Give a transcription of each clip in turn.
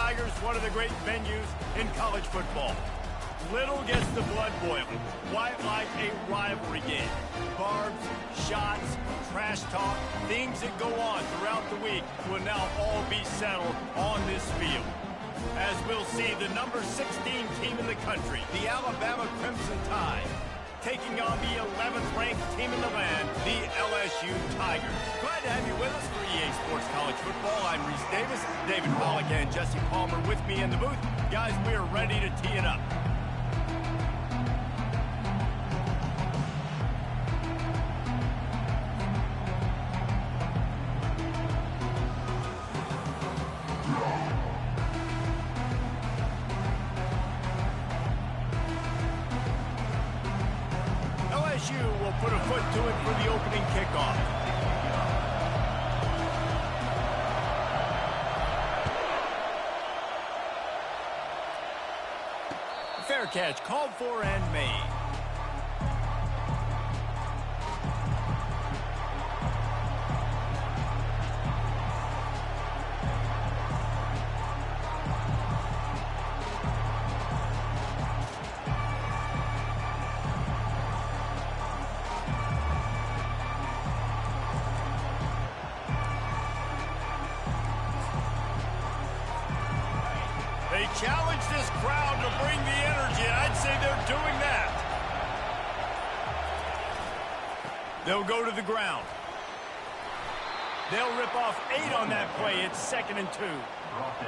Tigers, one of the great venues in college football. Little gets the blood boiling, quite like a rivalry game. Barbs, shots, trash talk, things that go on throughout the week will now all be settled on this field. As we'll see, the number 16 team in the country, the Alabama Crimson Tide, taking on the 11th ranked team in the land, the LSU Tigers. Glad to have you with us for EA Sports College Football. I'm Reese Davis, David Pollack and Jesse Palmer with me in the booth. Guys, we are ready to tee it up. LSU will put a foot to it for the opening kickoff. Fair catch called for and made. They challenge this crowd to bring the energy, and I'd say they're doing that. They'll go to the ground. They'll rip off 8 on that play. It's 2nd and 2.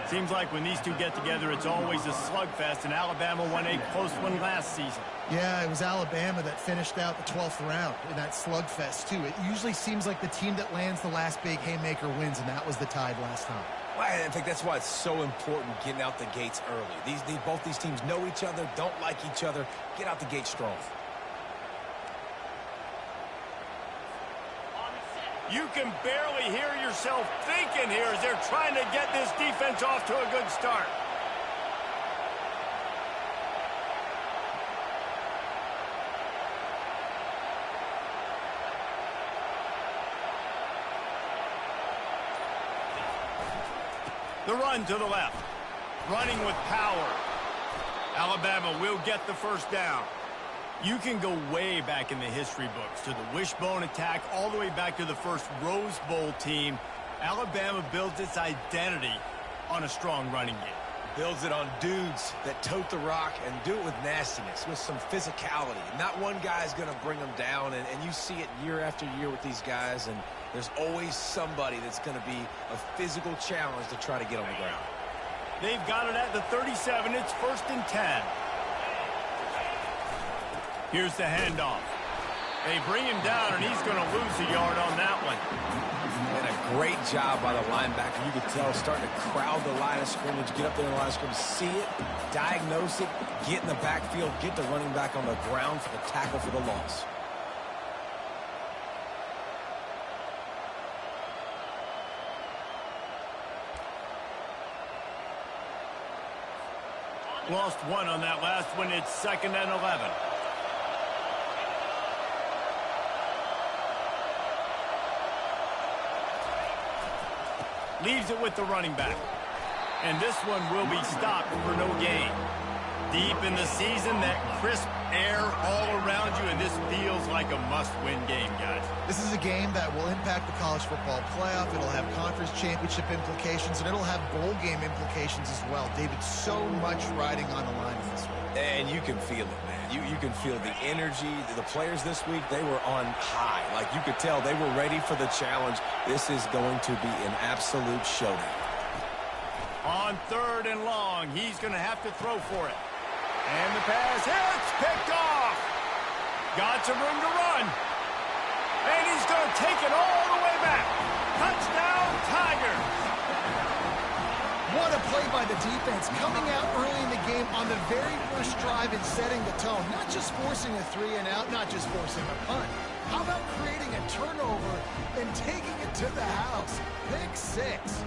Seems like when these two get together, it's always a slugfest, and Alabama won a close one last season. Yeah, it was Alabama that finished out the 12th round in that slugfest, too. It usually seems like the team that lands the last big haymaker wins, and that was the Tide last time. Well, I think that's why it's so important getting out the gates early. Both these teams know each other, don't like each other. Get out the gate strong. You can barely hear yourself thinking here as they're trying to get this defense off to a good start. The run to the left. Running with power. Alabama will get the first down. You can go way back in the history books to the wishbone attack all the way back to the first Rose Bowl team. Alabama builds its identity on a strong running game. Builds it on dudes that tote the rock and do it with nastiness, with some physicality. Not one guy is going to bring them down, and you see it year after year with these guys, and there's always somebody that's going to be a physical challenge to try to get on the ground. They've got it at the 37. It's 1st and 10. Here's the handoff. They bring him down, and he's going to lose a yard on that one. And a great job by the linebacker. You could tell starting to crowd the line of scrimmage, get up there in the line of scrimmage, see it, diagnose it, get in the backfield, get the running back on the ground for the tackle for the loss. Lost 1 on that last one. It's 2nd and 11. Leaves it with the running back. And this one will be stopped for no gain. Deep in the season, that crisp air all around you, and this feels like a must-win game, guys. This is a game that will impact the college football playoff. It'll have conference championship implications, and it'll have bowl game implications as well. David, so much riding on the line in this one. And you can feel it, man. You can feel the energy. The players this week, they were on high. Like, you could tell they were ready for the challenge. This is going to be an absolute showdown. On 3rd and long, he's going to have to throw for it. And the pass hits, picked off. Got some room to run. And he's going to take it all the way back. Touchdown, Tigers. What a play by the defense, coming out early in the game on the very first drive and setting the tone. Not just forcing a 3 and out, not just forcing a punt. How about creating a turnover and taking it to the house? Pick 6.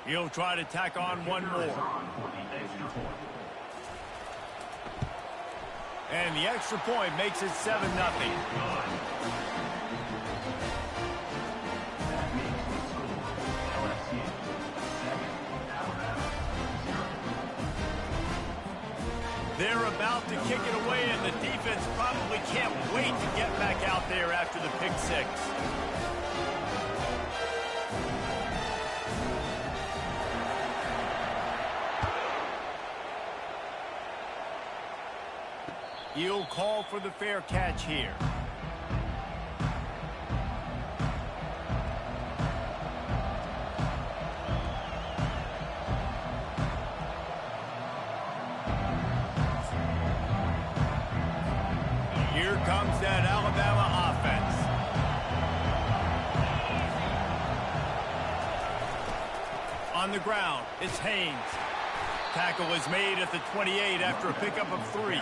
He'll try to tack on one more. And the extra point makes it 7-0. They're about to kick it away, and the defense probably can't wait to get back out there after the pick six. He'll call for the fair catch here. Here comes that Alabama offense. On the ground, it's Haynes. Tackle is made at the 28 after a pickup of 3.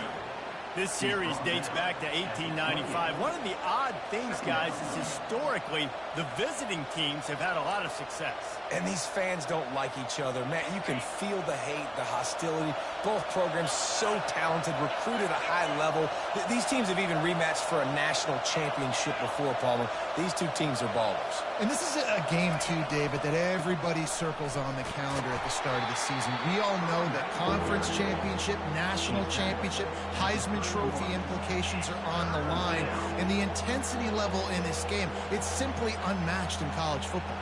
This series dates back to 1895. One of the odd things, guys, is historically the visiting teams have had a lot of success. And these fans don't like each other. Man, you can feel the hate, the hostility. Both programs so talented, recruited at a high level. These teams have even rematched for a national championship before, Palmer. These two teams are ballers. And this is a game, too, David, that everybody circles on the calendar at the start of the season. We all know that conference championship, national championship, Heisman Trophy implications are on the line. And the intensity level in this game, it's simply unmatched in college football.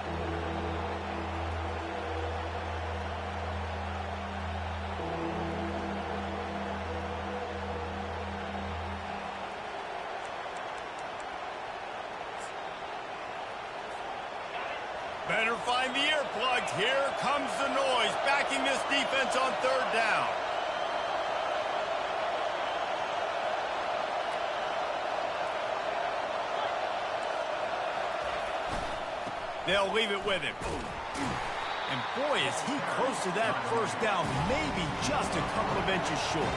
Better find the earplugs. Here comes the noise, backing this defense on 3rd down. They'll leave it with him. And boy, is he close to that 1st down, maybe just a couple of inches short.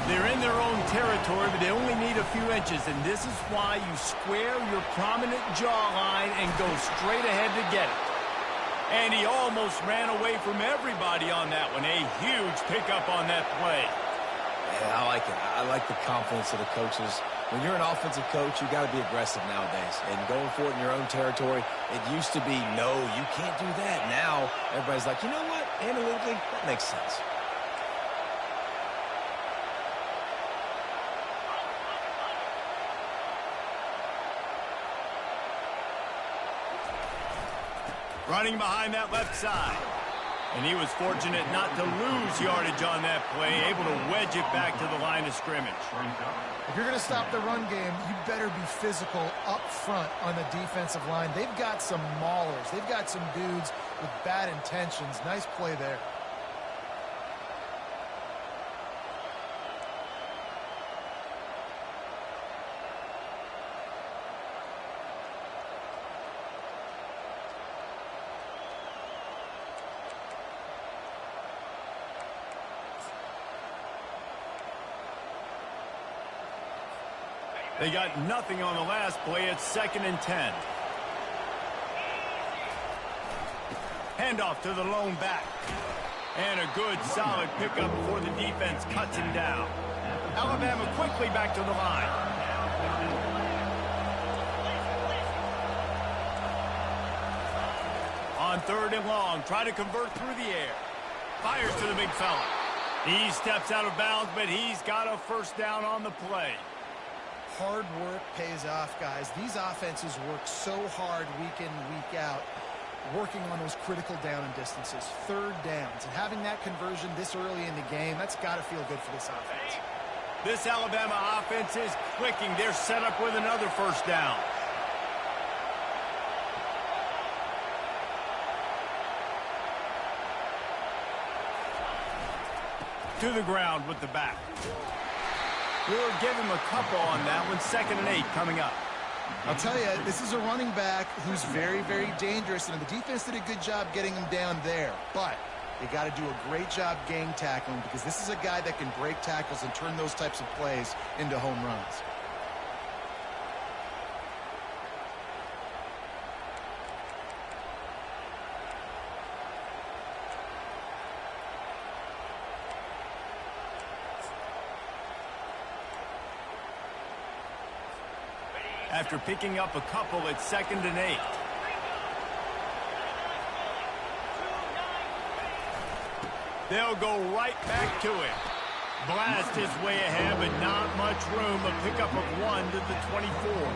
They're in their own territory, but they only need a few inches, and this is why you square your prominent jawline and go straight ahead to get it. And he almost ran away from everybody on that one. A huge pickup on that play. Yeah, I like it. I like the confidence of the coaches. When you're an offensive coach, you got to be aggressive nowadays. And going for it in your own territory, it used to be, no, you can't do that. Now, everybody's like, you know what? Analytically, that makes sense. Running behind that left side. And he was fortunate not to lose yardage on that play, able to wedge it back to the line of scrimmage. If you're going to stop the run game, you better be physical up front on the defensive line. They've got some maulers. They've got some dudes with bad intentions. Nice play there. They got nothing on the last play. It's 2nd and 10. Handoff to the lone back. And a good, solid pickup before the defense cuts him down. Alabama quickly back to the line. On 3rd and long, try to convert through the air. Fires to the big fella. He steps out of bounds, but he's got a 1st down on the play. Hard work pays off, guys. These offenses work so hard week in, week out, working on those critical down and distances, 3rd downs. And having that conversion this early in the game, that's got to feel good for this offense. This Alabama offense is clicking. They're set up with another 1st down. To the ground with the back. We'll give him a couple on that one. 2nd and 8 coming up. I'll tell you, this is a running back who's very, very dangerous, and the defense did a good job getting him down there. But they got to do a great job gang tackling, because this is a guy that can break tackles and turn those types of plays into home runs. after picking up a couple at 2nd and 8. They'll go right back to it. Blast his way ahead, but not much room. A pickup of 1 to the 24.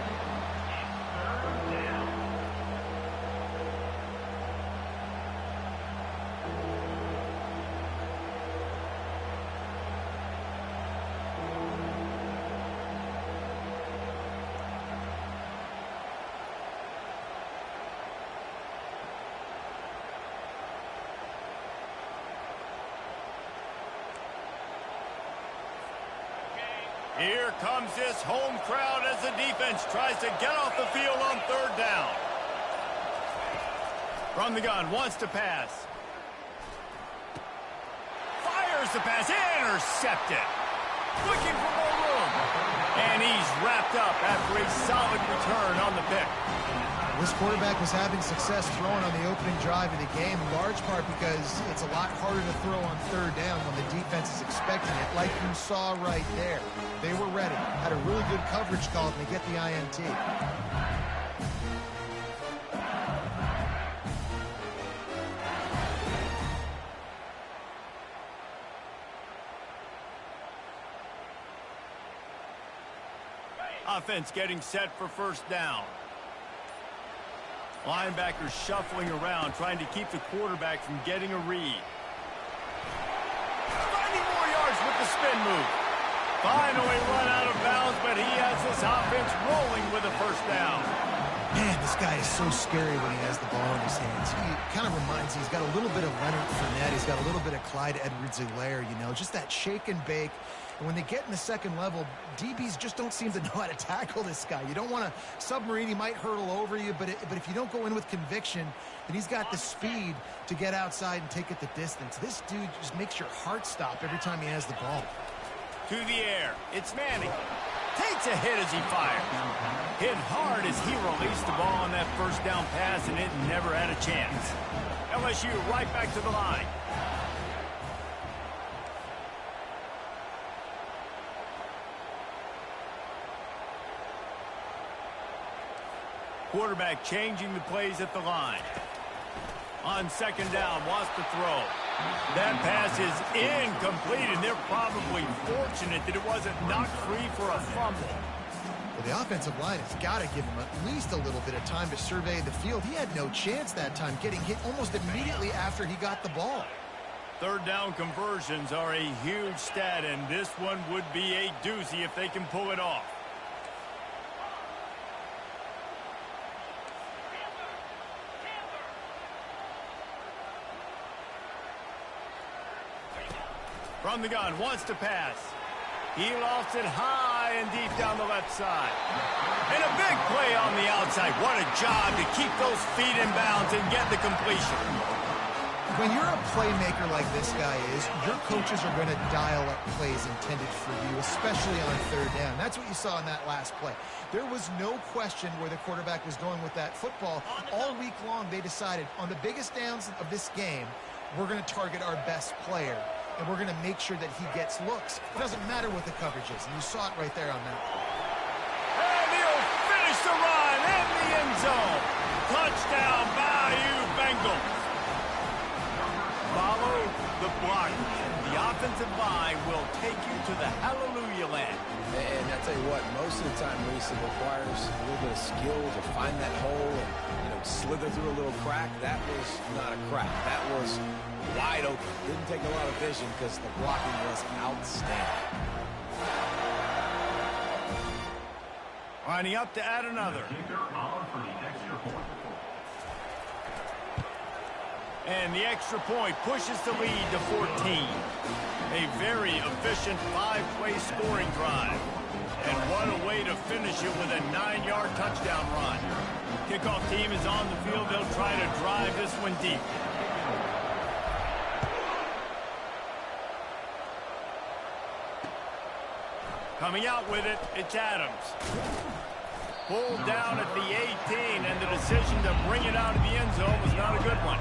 Here comes this home crowd as the defense tries to get off the field on 3rd down. From the gun, wants to pass. Fires the pass, intercepted. Looking for more room. And he's wrapped up after a solid return on the pick. This quarterback was having success throwing on the opening drive of the game, in large part because it's a lot harder to throw on 3rd down when the defense is expecting it, like you saw right there. They were ready, had a really good coverage call, and they get the INT. Offense getting set for 1st down. Linebackers shuffling around, trying to keep the quarterback from getting a read. Finding more yards with the spin move. Finally run out of bounds, but he has this offense rolling with a 1st down. Man, this guy is so scary when he has the ball in his hands. He kind of reminds me, he's got a little bit of Leonard Fournette. He's got a little bit of Clyde Edwards-Helaire, you know, just that shake and bake. And when they get in the 2nd level, DBs just don't seem to know how to tackle this guy. You don't want to submarine. He might hurdle over you, but if you don't go in with conviction, then he's got the speed to get outside and take it the distance. This dude just makes your heart stop every time he has the ball. To the air. It's Manning. Takes a hit as he fires. Hit hard as he released the ball on that 1st down pass, and it never had a chance. LSU right back to the line. Quarterback changing the plays at the line. On 2nd down, wants to throw. That pass is incomplete, and they're probably fortunate that it wasn't knocked free for a fumble. Well, the offensive line has got to give him at least a little bit of time to survey the field. He had no chance that time, getting hit almost immediately after he got the ball. 3rd down conversions are a huge stat, and this one would be a doozy if they can pull it off. From the gun, wants to pass. He lofts it high and deep down the left side. And a big play on the outside. What a job to keep those feet in bounds and get the completion. When you're a playmaker like this guy is, your coaches are going to dial up plays intended for you, especially on 3rd down. That's what you saw in that last play. There was no question where the quarterback was going with that football. All week long, they decided on the biggest downs of this game, we're going to target our best player. And we're going to make sure that he gets looks. It doesn't matter what the coverage is. And you saw it right there on that play. And he'll finish the run in the end zone. Touchdown, Bayou Bengals. Follow the block. The offensive line will take you to the hallelujah land. And I tell you what, most of the time, Reese, it requires a little bit of skill to find that hole and, slither through a little crack. That was not a crack. That was wide open. Didn't take a lot of vision because the blocking was outstanding. Lining up to add another. And the extra point pushes the lead to 14. A very efficient 5-play scoring drive. And what a way to finish it with a 9-yard touchdown run. Kickoff team is on the field. They'll try to drive this one deep. Coming out with it, it's Adams. Pulled down at the 18, and the decision to bring it out of the end zone was not a good one.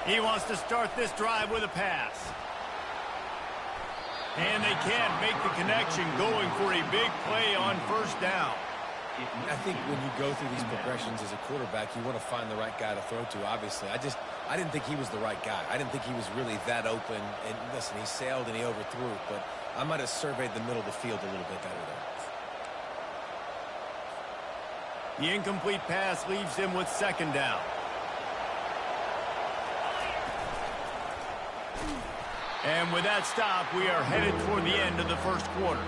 He wants to start this drive with a pass. And they can't make the connection, going for a big play on first down. I think when you go through these progressions as a quarterback, you want to find the right guy to throw to, obviously. I didn't think he was the right guy. I didn't think he was really that open. And listen, he sailed and he overthrew it, but I might have surveyed the middle of the field a little bit better there. The incomplete pass leaves him with second down. And with that stop, we are headed toward the end of the first quarter.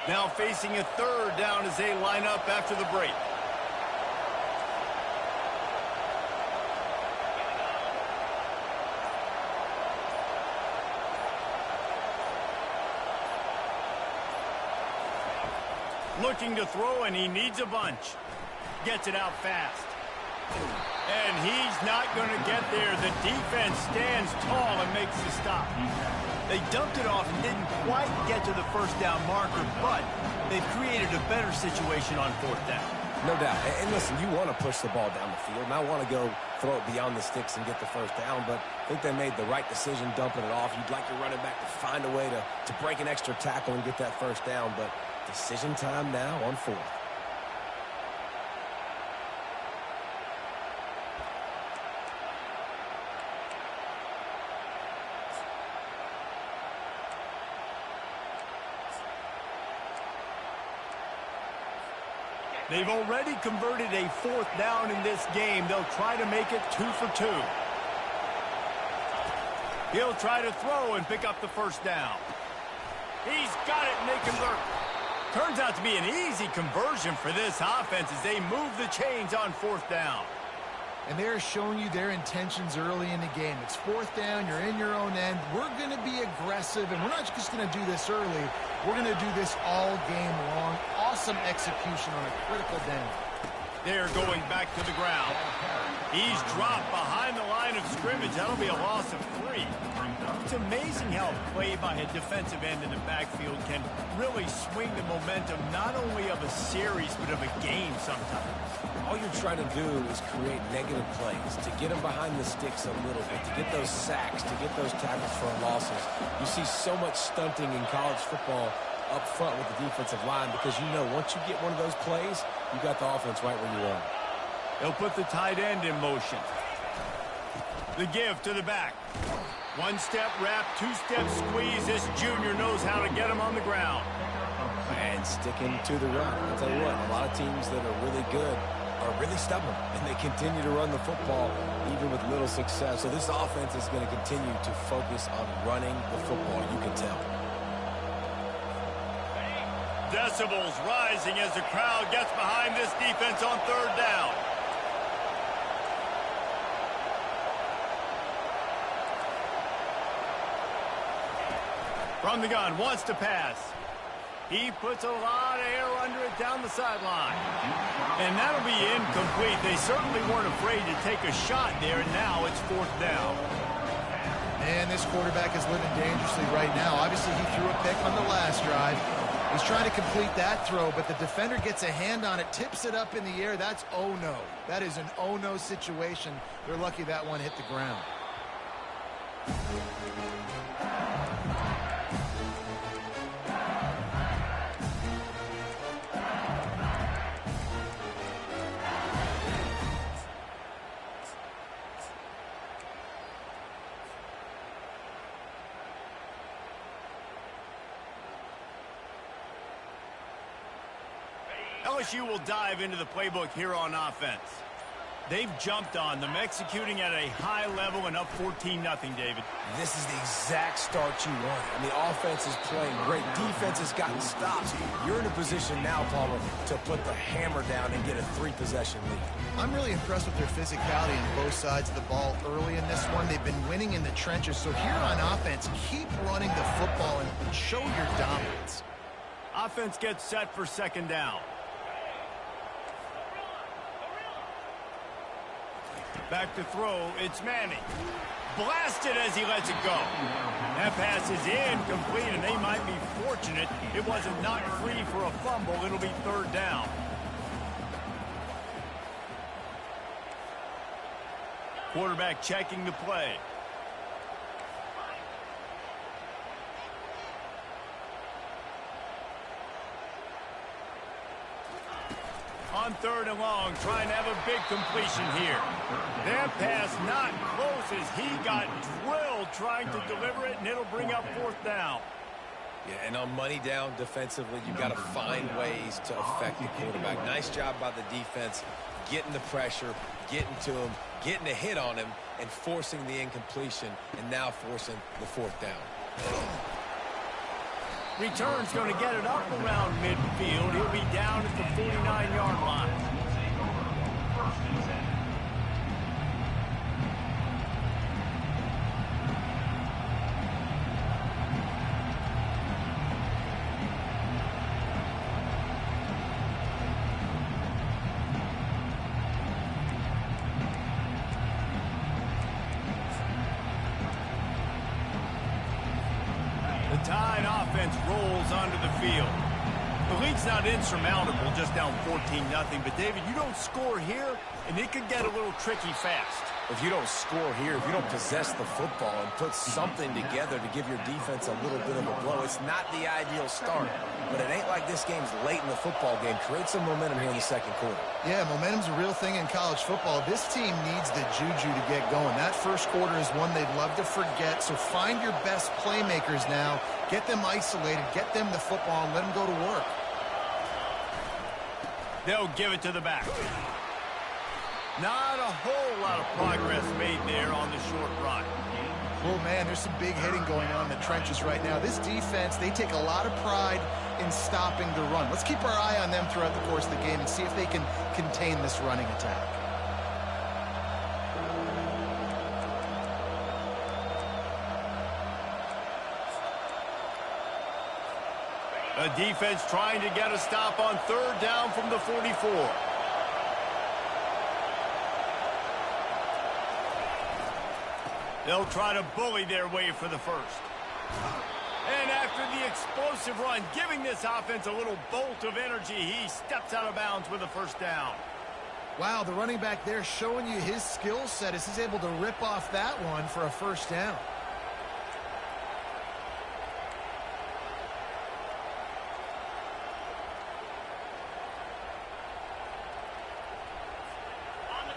Now facing a third down as they line up after the break. Looking to throw, and he needs a bunch. Gets it out fast. And he's not going to get there. The defense stands tall and makes the stop. They dumped it off and didn't quite get to the first down marker, but they've created a better situation on fourth down. No doubt. And listen, you want to push the ball down the field, and I want to go throw it beyond the sticks and get the first down, but I think they made the right decision dumping it off. You'd like your running back to find a way to break an extra tackle and get that first down, but decision time now on fourth. They've already converted a fourth down in this game. They'll try to make it 2 for 2. He'll try to throw and pick up the first down. He's got it, and they convert. Turns out to be an easy conversion for this offense as they move the chains on fourth down. And they're showing you their intentions early in the game. It's fourth down, you're in your own end. We're going to be aggressive, and we're not just going to do this early. We're going to do this all game long. Awesome execution on a critical down. They're going back to the ground. He's dropped behind the line of scrimmage. That'll be a loss of 3. It's amazing how a play by a defensive end in the backfield can really swing the momentum not only of a series but of a game sometimes. All you're trying to do is create negative plays, to get them behind the sticks a little bit, to get those sacks, to get those tackles for losses. You see so much stunting in college football up front with the defensive line because you know once you get one of those plays, you got the offense right where you want. They'll put the tight end in motion. The give to the back. One-step wrap, two-step squeeze. This junior knows how to get him on the ground. And sticking to the run. I'll tell you what, a lot of teams that are really good are really stubborn, and they continue to run the football even with little success. So this offense is going to continue to focus on running the football, you can tell. Decibels rising as the crowd gets behind this defense on third down. From the gun, wants to pass. He puts a lot of air under it down the sideline. And that'll be incomplete. They certainly weren't afraid to take a shot there, and now it's fourth down. And this quarterback is living dangerously right now. Obviously, he threw a pick on the last drive. He's trying to complete that throw, but the defender gets a hand on it, tips it up in the air. That's oh-no. That is an oh-no situation. They're lucky that one hit the ground. LSU will dive into the playbook here on offense. They've jumped on them, executing at a high level and up 14-0, David. This is the exact start you want. I mean, offense is playing great. Defense has gotten stops. You're in a position now, Palmer, to put the hammer down and get a 3-possession lead. I'm really impressed with their physicality on both sides of the ball early in this one. They've been winning in the trenches. So here on offense, keep running the football and show your dominance. Offense gets set for second down. Back to throw, it's Manning. Blasted as he lets it go. That pass is incomplete, and they might be fortunate it wasn't knocked free for a fumble. It'll be third down. Quarterback checking the play. On third and long, trying to have a big completion here. That pass not close as he got drilled trying to deliver it, and it'll bring up fourth down. Yeah, and on money down defensively, you've got to find ways to affect the quarterback. Nice job by the defense, getting the pressure, getting to him, getting a hit on him, and forcing the incompletion, and now forcing the fourth down. Return's going to get it up around midfield. He'll be down at the 49-yard line. Tide offense rolls onto the field. The lead's not insurmountable, just down 14-0. But, David, you don't score here, and it could get a little tricky fast. If you don't score here, if you don't possess the football and put something together to give your defense a little bit of a blow, it's not the ideal start. But it ain't like this game's late in the football game. Create some momentum here in the second quarter. Yeah, momentum's a real thing in college football. This team needs the juju to get going. That first quarter is one they'd love to forget. So find your best playmakers now. Get them isolated. Get them the football and let them go to work. They'll give it to the back. Not a whole lot of progress made there on the short run. Well, man, there's some big hitting going on in the trenches right now. This defense, they take a lot of pride in stopping the run. Let's keep our eye on them throughout the course of the game and see if they can contain this running attack. The defense trying to get a stop on third down from the 44. They'll try to bully their way for the first. And after the explosive run, giving this offense a little bolt of energy, he steps out of bounds with a first down. Wow, the running back there showing you his skill set as he's able to rip off that one for a first down.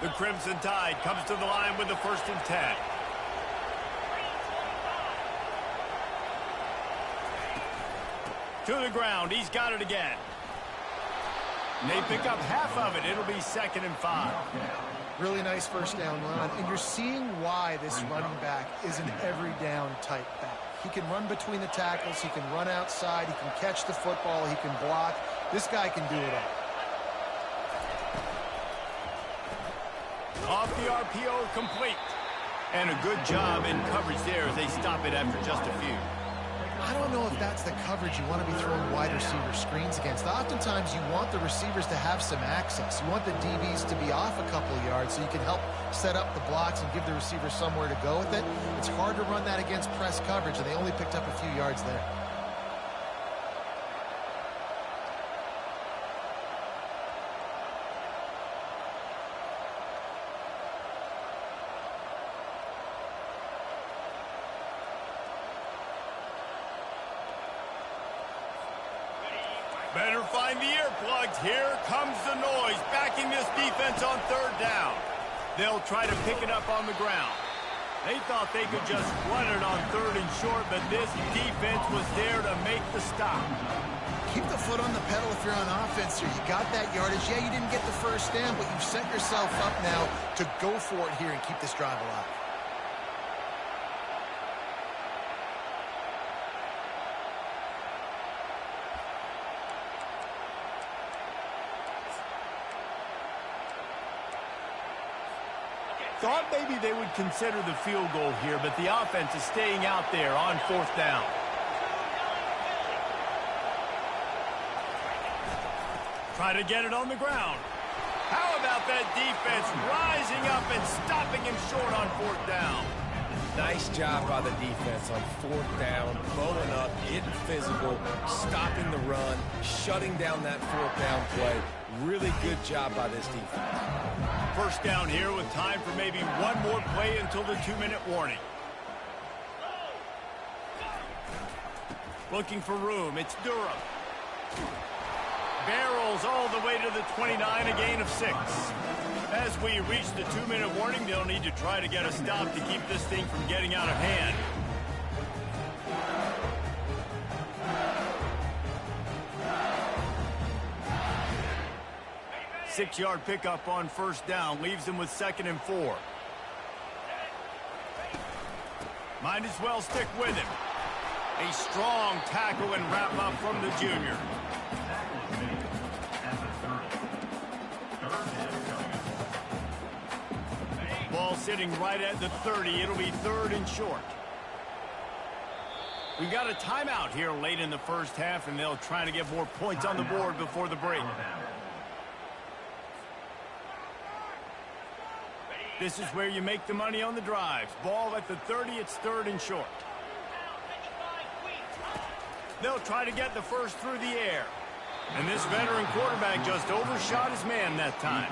The Crimson Tide comes to the line with the 1st and 10. To the ground. He's got it again. They pick up half of it. It'll be 2nd and 5. Really nice first down run. And you're seeing why this running back is an every down type back. He can run between the tackles. He can run outside. He can catch the football. He can block. This guy can do it all. Off the RPO, complete. And a good job in coverage there as they stop it after just a few. I don't know if that's the coverage you want to be throwing wide receiver screens against. Oftentimes, you want the receivers to have some access. You want the DBs to be off a couple of yards so you can help set up the blocks and give the receiver somewhere to go with it. It's hard to run that against press coverage, and they only picked up a few yards there. Better find the earplugs. Here comes the noise, backing this defense on third down. They'll try to pick it up on the ground. They thought they could just run it on 3rd and short, but this defense was there to make the stop. keep the foot on the pedal if you're on offense here. You got that yardage. Yeah, you didn't get the first down, but you've set yourself up now to go for it here and keep this drive alive. Thought maybe they would consider the field goal here, but the offense is staying out there on 4th down. Try to get it on the ground. How about that defense rising up and stopping him short on 4th down? Nice job by the defense on 4th down, bowling up, getting physical, stopping the run, shutting down that 4th down play. Really good job by this defense. 1st down here with time for maybe one more play until the 2-minute warning. Looking for room. It's Durham. Barrels all the way to the 29, a gain of 6. As we reach the 2-minute warning, they'll need to try to get a stop to keep this thing from getting out of hand. Six-yard pickup on 1st down leaves them with 2nd and 4. Might as well stick with him. A strong tackle and wrap up from the junior. Ball sitting right at the 30. It'll be 3rd and short. We got a timeout here late in the 1st half, and they'll try to get more points on the board before the break. This is where you make the money on the drives. Ball at the 30, it's 3rd and short. They'll try to get the first through the air. And this veteran quarterback just overshot his man that time.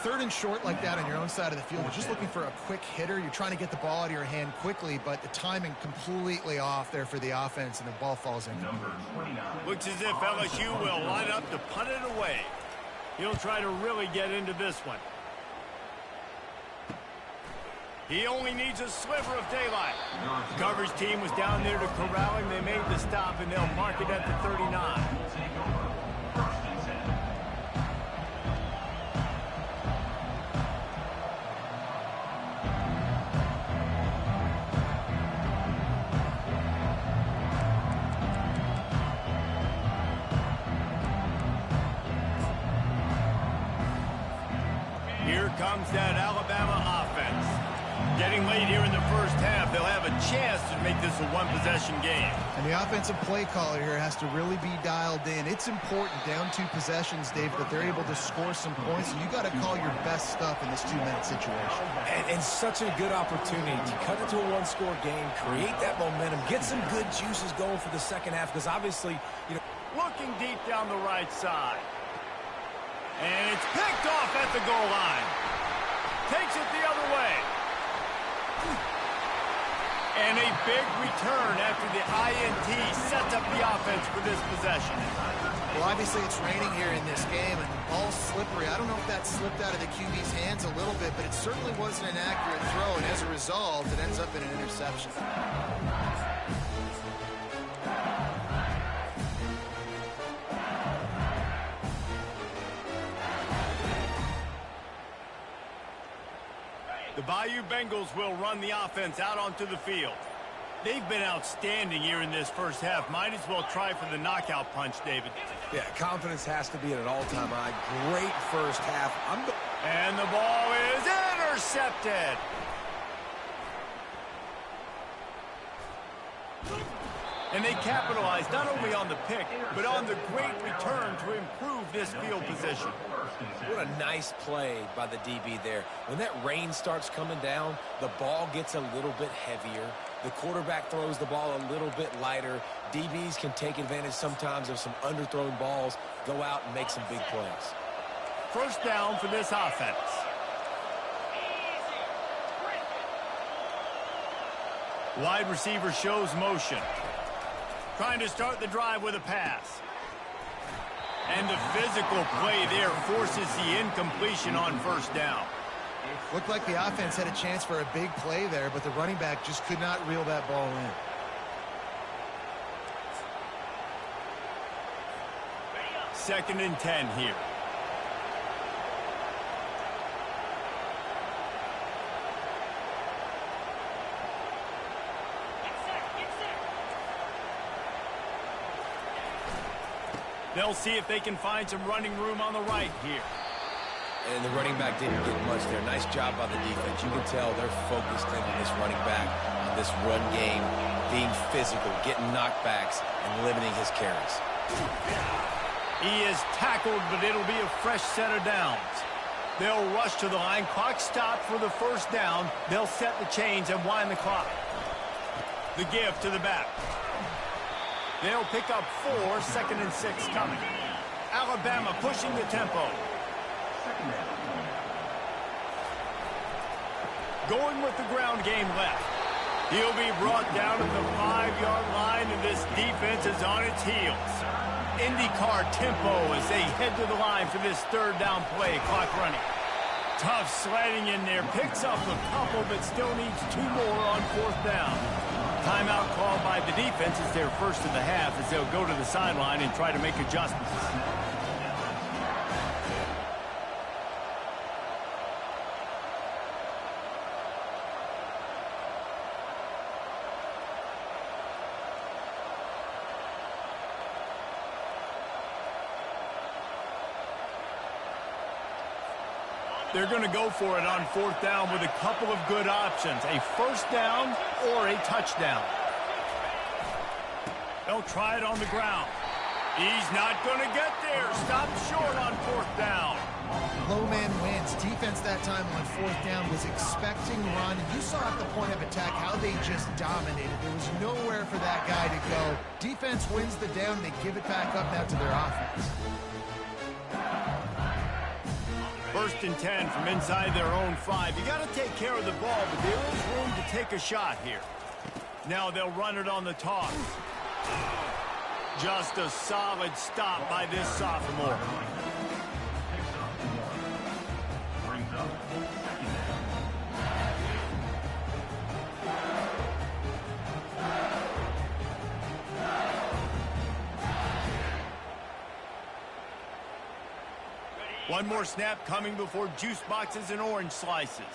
3rd and short like that on your own side of the field. You're just looking for a quick hitter. You're trying to get the ball out of your hand quickly, but the timing completely off there for the offense, and the ball falls in. Looks as if LSU will line up to punt it away. He'll try to really get into this one. He only needs a sliver of daylight. The coverage team was down there to corral him. They made the stop, and they'll mark it at the 39. Here comes that Alabama offense. Getting late here in the 1st half, they'll have a chance to make this a one-possession game. And the offensive play caller here has to really be dialed in. It's important, down 2 possessions, Dave, that they're able to score some points. And you got to call your best stuff in this 2-minute situation. And such a good opportunity to cut it to a one-score game, create that momentum, get some good juices going for the 2nd half, because obviously, you know. Looking deep down the right side. And it's picked off at the goal line. Takes it the other way. And a big return after the INT sets up the offense for this possession. Well, obviously it's raining here in this game, and the ball's slippery. I don't know if that slipped out of the QB's hands a little bit, but it certainly wasn't an accurate throw, and as a result, it ends up in an interception. The Bayou Bengals will run the offense out onto the field. They've been outstanding here in this 1st half. Might as well try for the knockout punch, David. Yeah, confidence has to be at an all-time high. Great 1st half. And the ball is intercepted. And they capitalized not only on the pick, but on the great return to improve this field position. What a nice play by the DB there. When that rain starts coming down, the ball gets a little bit heavier. The quarterback throws the ball a little bit lighter. DBs can take advantage sometimes of some underthrown balls, go out and make some big plays. 1st down for this offense. Wide receiver shows motion. Trying to start the drive with a pass. And the physical play there forces the incompletion on 1st down. Looked like the offense had a chance for a big play there, but the running back just could not reel that ball in. 2nd and 10 here. They'll see if they can find some running room on the right here. And the running back didn't get much there. Nice job by the defense. You can tell they're focused in on this running back, on this run game, being physical, getting knockbacks, and limiting his carries. He is tackled, but it'll be a fresh set of downs. They'll rush to the line. Clock stopped for the 1st down. They'll set the chains and wind the clock. The give to the back. They'll pick up 4, 2nd and 6 coming. Alabama pushing the tempo. Going with the ground game left. He'll be brought down at the 5-yard line, and this defense is on its heels. IndyCar tempo as they head to the line for this 3rd down play. Clock running. Tough sledding in there. Picks up a couple, but still needs 2 more on 4th down. Timeout called by the defense is their first of the half as they'll go to the sideline and try to make adjustments. They're going to go for it on 4th down with a couple of good options. A 1st down or a touchdown. They'll try it on the ground. He's not going to get there. Stopped short on 4th down. Low man wins. Defense that time on 4th down was expecting run. You saw at the point of attack how they just dominated. There was nowhere for that guy to go. Defense wins the down. They give it back up now to their offense. 1st and 10 from inside their own 5. You got to take care of the ball, but there is room to take a shot here. Now they'll run it on the toss. Just a solid stop by this sophomore. One more snap coming before juice boxes and orange slices.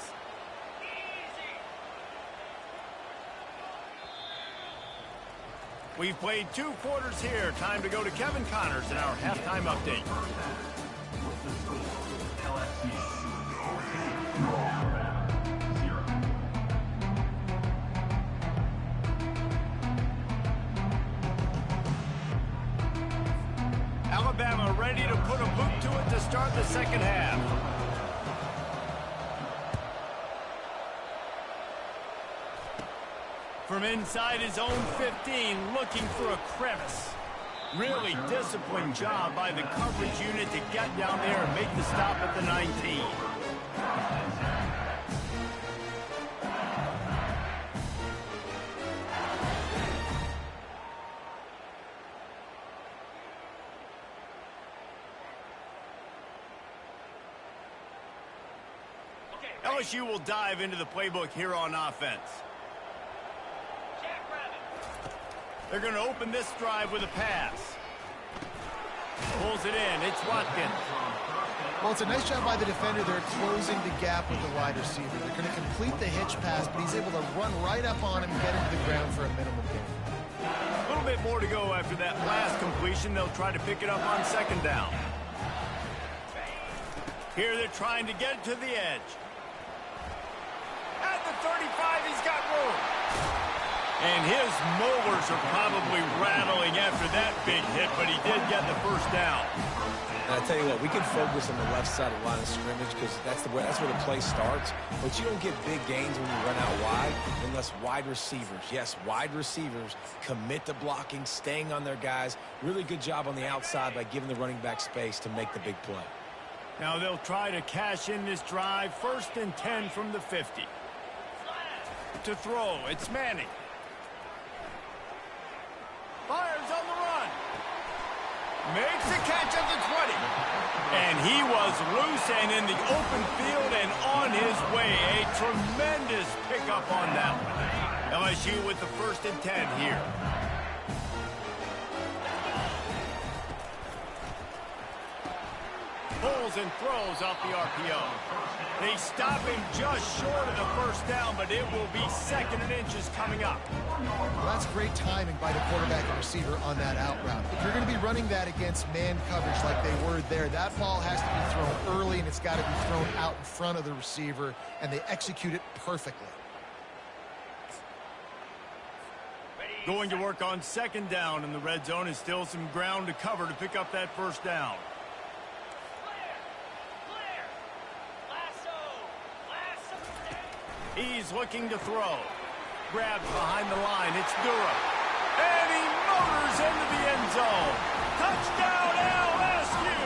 We've played 2 quarters here. Time to go to Kevin Connors in our halftime update. Alabama ready to put a boot to it to start the 2nd half. From inside his own 15, looking for a crevice. Really disciplined job by the coverage unit to get down there and make the stop at the 19. LSU will dive into the playbook here on offense. They're going to open this drive with a pass. Pulls it in. It's Watkins. Well, it's a nice job by the defender. They're closing the gap with the wide receiver. They're going to complete the hitch pass, but he's able to run right up on him and get into the ground for a minimum gain. A little bit more to go after that last completion. They'll try to pick it up on 2nd down. Here they're trying to get it to the edge. At the 35, he's got room. And his molars are probably rattling after that big hit, but he did get the 1st down. And I tell you what, we can focus on the left side of the line of scrimmage because that's where the play starts. But you don't get big gains when you run out wide unless wide receivers, yes, wide receivers commit to blocking, staying on their guys. Really good job on the outside by giving the running back space to make the big play. Now they'll try to cash in this drive. 1st and 10 from the 50. To throw, it's Manning. Fires on the run. Makes a catch at the 20. And he was loose and in the open field and on his way. A tremendous pickup on that one. LSU with the 1st and 10 here. scrambles and throws off the RPO. They stop him just short of the first down, but it will be 2nd and inches coming up. Well, that's great timing by the quarterback and receiver on that out route. If you're going to be running that against man coverage like they were there, that ball has to be thrown early, and it's got to be thrown out in front of the receiver, and they execute it perfectly. Going to work on 2nd down in the red zone, and still some ground to cover to pick up that first down. He's looking to throw. Grabs behind the line. It's Dura. And he motors into the end zone. Touchdown, LSU!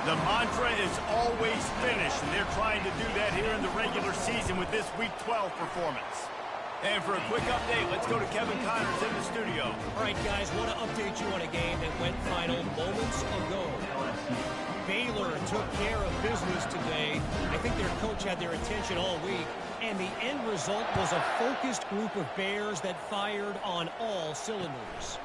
The mantra is always finish, and they're trying to do that here in the regular season with this Week 12 performance. And for a quick update, let's go to Kevin Connors in the studio. All right, guys, want to update you on a game that went final moments ago. Baylor took care of business today. I think their coach had their attention all week, and the end result was a focused group of Bears that fired on all cylinders.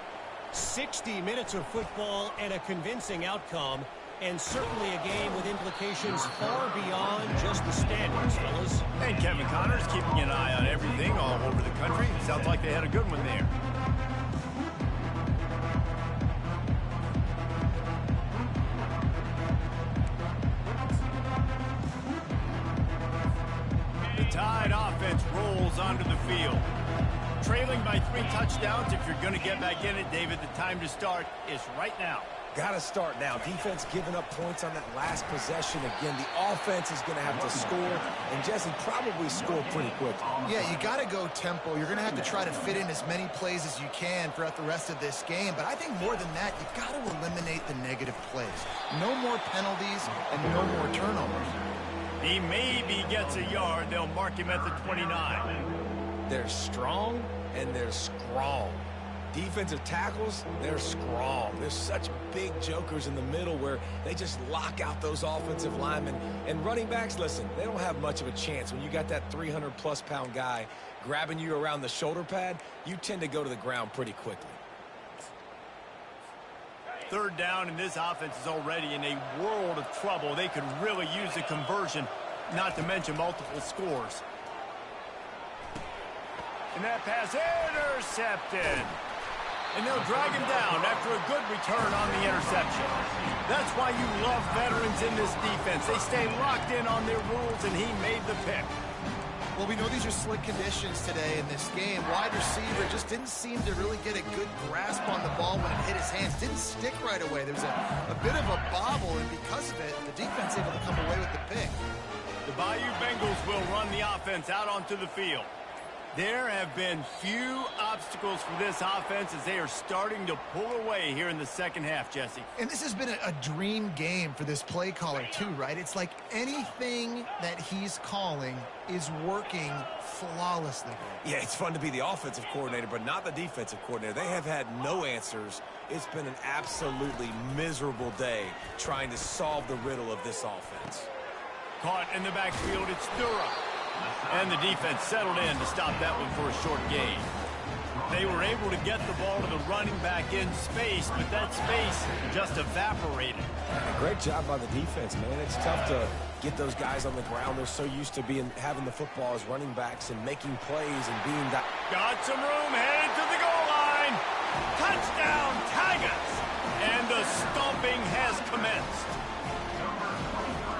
60 minutes of football and a convincing outcome, and certainly a game with implications far beyond just the standings, fellas. And Kevin Connors keeping an eye on everything all over the country. Sounds like they had a good one there. The Tide offense rolls onto the field. Trailing by 3 touchdowns. If you're going to get back in it, David, the time to start is right now. Got to start now. Defense giving up points on that last possession. Again, the offense is going to have to score, and Jesse probably score pretty quickly. Yeah, you got to go tempo. You're going to have to try to fit in as many plays as you can throughout the rest of this game. But I think more than that, you've got to eliminate the negative plays. No more penalties and no more turnovers. He maybe gets a yard. They'll mark him at the 29. They're strong and they're strong. Defensive tackles, they're strong. There's such big jokers in the middle where they just lock out those offensive linemen. And running backs, listen, they don't have much of a chance. When you got that 300-plus pound guy grabbing you around the shoulder pad, you tend to go to the ground pretty quickly. 3rd down, and this offense is already in a world of trouble. They could really use a conversion, not to mention multiple scores. And that pass intercepted. And they'll drag him down after a good return on the interception. That's why you love veterans in this defense. They stay locked in on their rules, and he made the pick. Well, we know these are slick conditions today in this game. Wide receiver just didn't seem to really get a good grasp on the ball when it hit his hands. Didn't stick right away. There was a bit of a bobble, and because of it, the defense able to come away with the pick. The Bayou Bengals will run the offense out onto the field. There have been few obstacles for this offense as they are starting to pull away here in the second half, Jesse. And this has been a dream game for this play caller too, right? It's like anything that he's calling is working flawlessly. Yeah, it's fun to be the offensive coordinator, but not the defensive coordinator. They have had no answers. It's been an absolutely miserable day trying to solve the riddle of this offense. Caught in the backfield, it's Dura. And the defense settled in to stop that one for a short gain. They were able to get the ball to the running back in space, but that space just evaporated. Great job by the defense, man. It's tough to get those guys on the ground. They're so used to having the football as running backs and making plays and being that. Got some room, headed to the goal line. Touchdown, Tigers! And the stomping has commenced.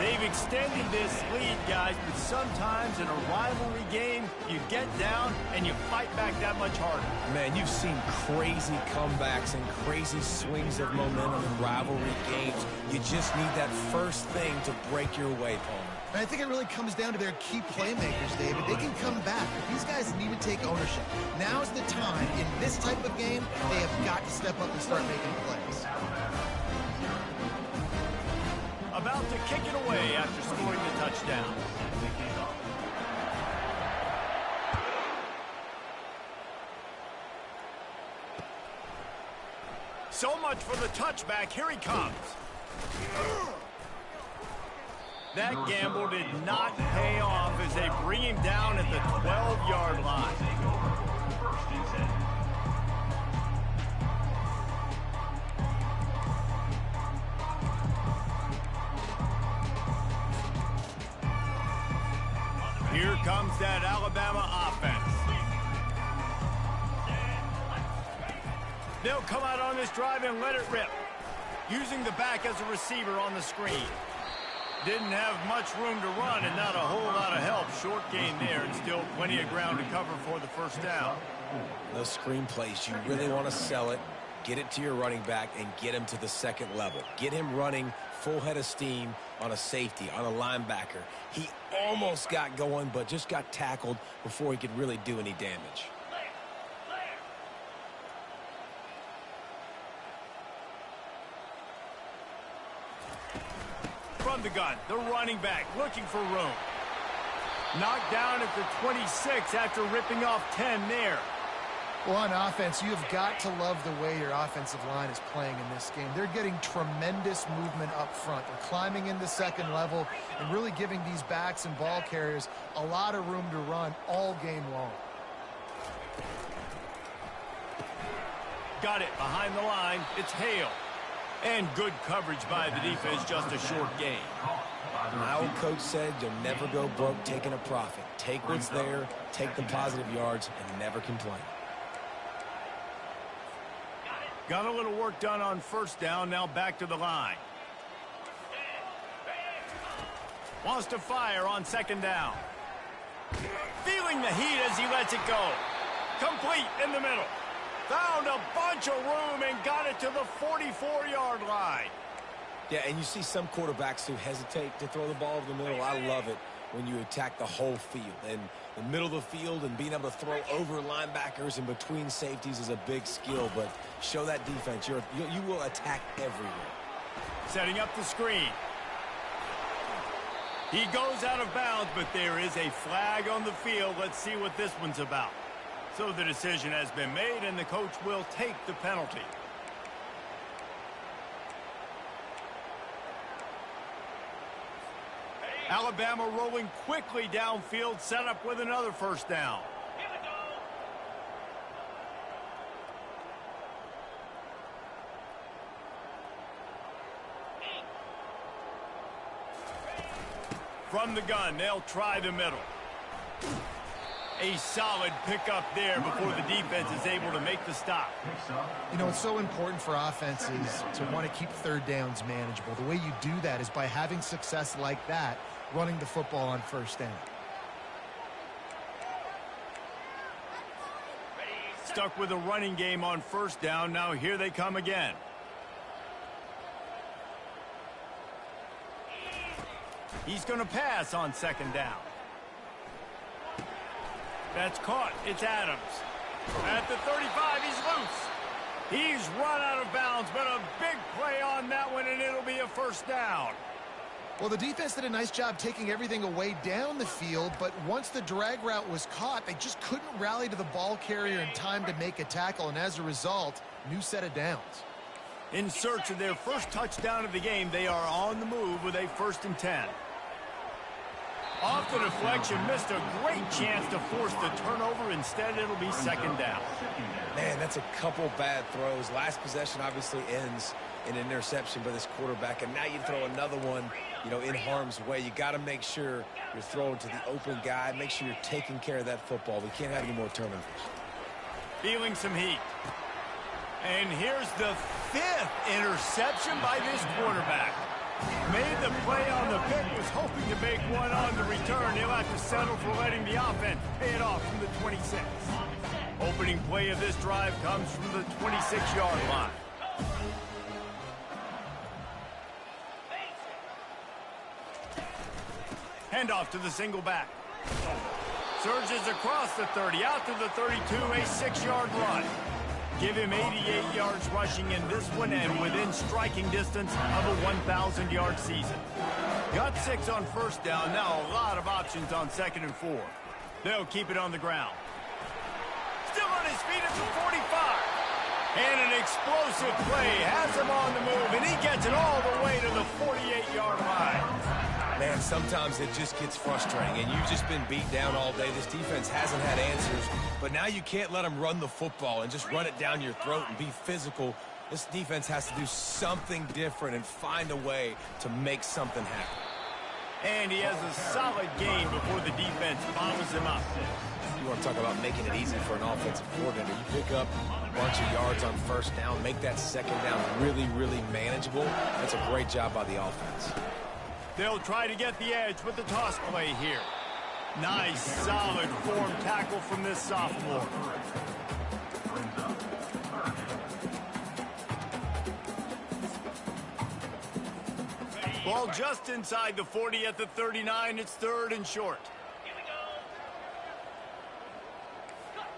They've extended this lead, guys, but sometimes in a rivalry game, you get down and you fight back that much harder. Man, you've seen crazy comebacks and crazy swings of momentum in rivalry games. You just need that first thing to break your way, Palmer. And I think it really comes down to their key playmakers, David. They can come back, but these guys need to take ownership. Now's the time. In this type of game, they have got to step up and start making plays. About to kick it away after scoring the touchdown. So much for the touchback. Here he comes. That gamble did not pay off as they bring him down at the 12-yard line. comes that Alabama offense. They'll come out on this drive and let it rip, using the back as a receiver on the screen. Didn't have much room to run and not a whole lot of help. Short gain there and still plenty of ground to cover for the first down. Those screen plays, you really want to sell it, get it to your running back, and get him to the second level. Get him running full head of steam on a safety, on a linebacker. He almost got going, but just got tackled before he could really do any damage. From the gun, the running back looking for room. Knocked down at the 26 after ripping off 10 there. Well, on offense, you have got to love the way your offensive line is playing in this game. They're getting tremendous movement up front. They're climbing into second level and really giving these backs and ball carriers a lot of room to run all game long. Got it behind the line. It's Hale. And good coverage by the defense, just a short gain. My old coach said you'll never go broke taking a profit. Take what's there, take the positive yards, and never complain. Got a little work done on first down, now back to the line. Wants to fire on second down. Feeling the heat as he lets it go. Complete in the middle. Found a bunch of room and got it to the 44-yard line. Yeah, and you see some quarterbacks who hesitate to throw the ball over the middle. I love it when you attack the whole field. And the middle of the field and being able to throw over linebackers and between safeties is a big skill. But show that defense. You will attack everywhere. Setting up the screen. He goes out of bounds, but there is a flag on the field. Let's see what this one's about. So the decision has been made, and the coach will take the penalty. Alabama rolling quickly downfield, set up with another first down. From the gun, they'll try the middle. A solid pickup there before the defense is able to make the stop. You know, it's so important for offenses to want to keep third downs manageable. The way you do that is by having success like that, running the football on first down. Stuck with a running game on first down. Now here they come again. He's going to pass on second down. That's caught. It's Adams. At the 35, he's loose. He's run out of bounds, but a big play on that one, and it'll be a first down. Well, the defense did a nice job taking everything away down the field, but once the drag route was caught, they just couldn't rally to the ball carrier in time to make a tackle, and as a result, new set of downs. In search of their first touchdown of the game, they are on the move with a 1st and 10. Off the deflection, missed a great chance to force the turnover. Instead, it'll be second down. Man, that's a couple bad throws. Last possession obviously ends in an interception by this quarterback, and now you throw another one, you know, in harm's way. You got to make sure you're throwing to the open guy. Make sure you're taking care of that football. We can't have any more turnovers. Feeling some heat. And here's the 5th interception by this quarterback. Made the play on the pick, was hoping to make one on the return. He'll have to settle for letting the offense pay it off from the 26. Opening play of this drive comes from the 26-yard line. Handoff to the single back. Surges across the 30, out to the 32, a 6-yard run. Give him 88 yards rushing in this one and within striking distance of a 1,000-yard season. Got 6 on first down. Now a lot of options on 2nd and 4. They'll keep it on the ground. Still on his feet at the 45. And an explosive play has him on the move, and he gets it all the way to the 48-yard line. Man, sometimes it just gets frustrating, and you've just been beat down all day. This defense hasn't had answers, but now you can't let them run the football and just run it down your throat and be physical. This defense has to do something different and find a way to make something happen. And he has a solid gain before the defense follows him up. You want to talk about making it easy for an offensive coordinator. You pick up a bunch of yards on first down, make that second down really, really manageable. That's a great job by the offense. They'll try to get the edge with the toss play here. Nice, solid form tackle from this sophomore. Ball just inside the 40 at the 39. It's 3rd and short. Here we go. Cut.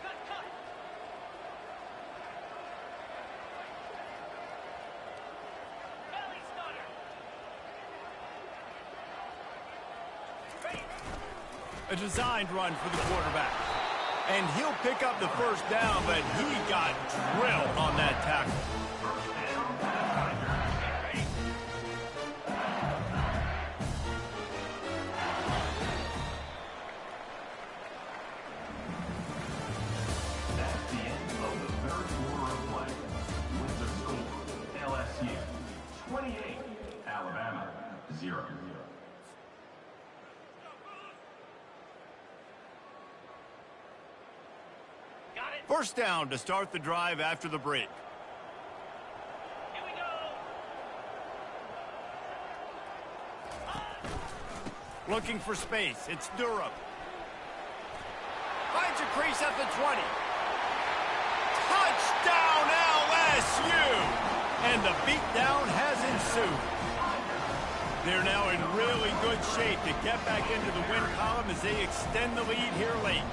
Belly starter. A designed run for the quarterback. And he'll pick up the first down, but he got drilled on that tackle. That's the end of the 3rd quarter of play. With the score, LSU 28, Alabama 0. First down to start the drive after the break. Here we go. Looking for space. It's Durham. Finds a crease at the 20. Touchdown LSU! And the beatdown has ensued. They're now in really good shape to get back into the win column as they extend the lead here late.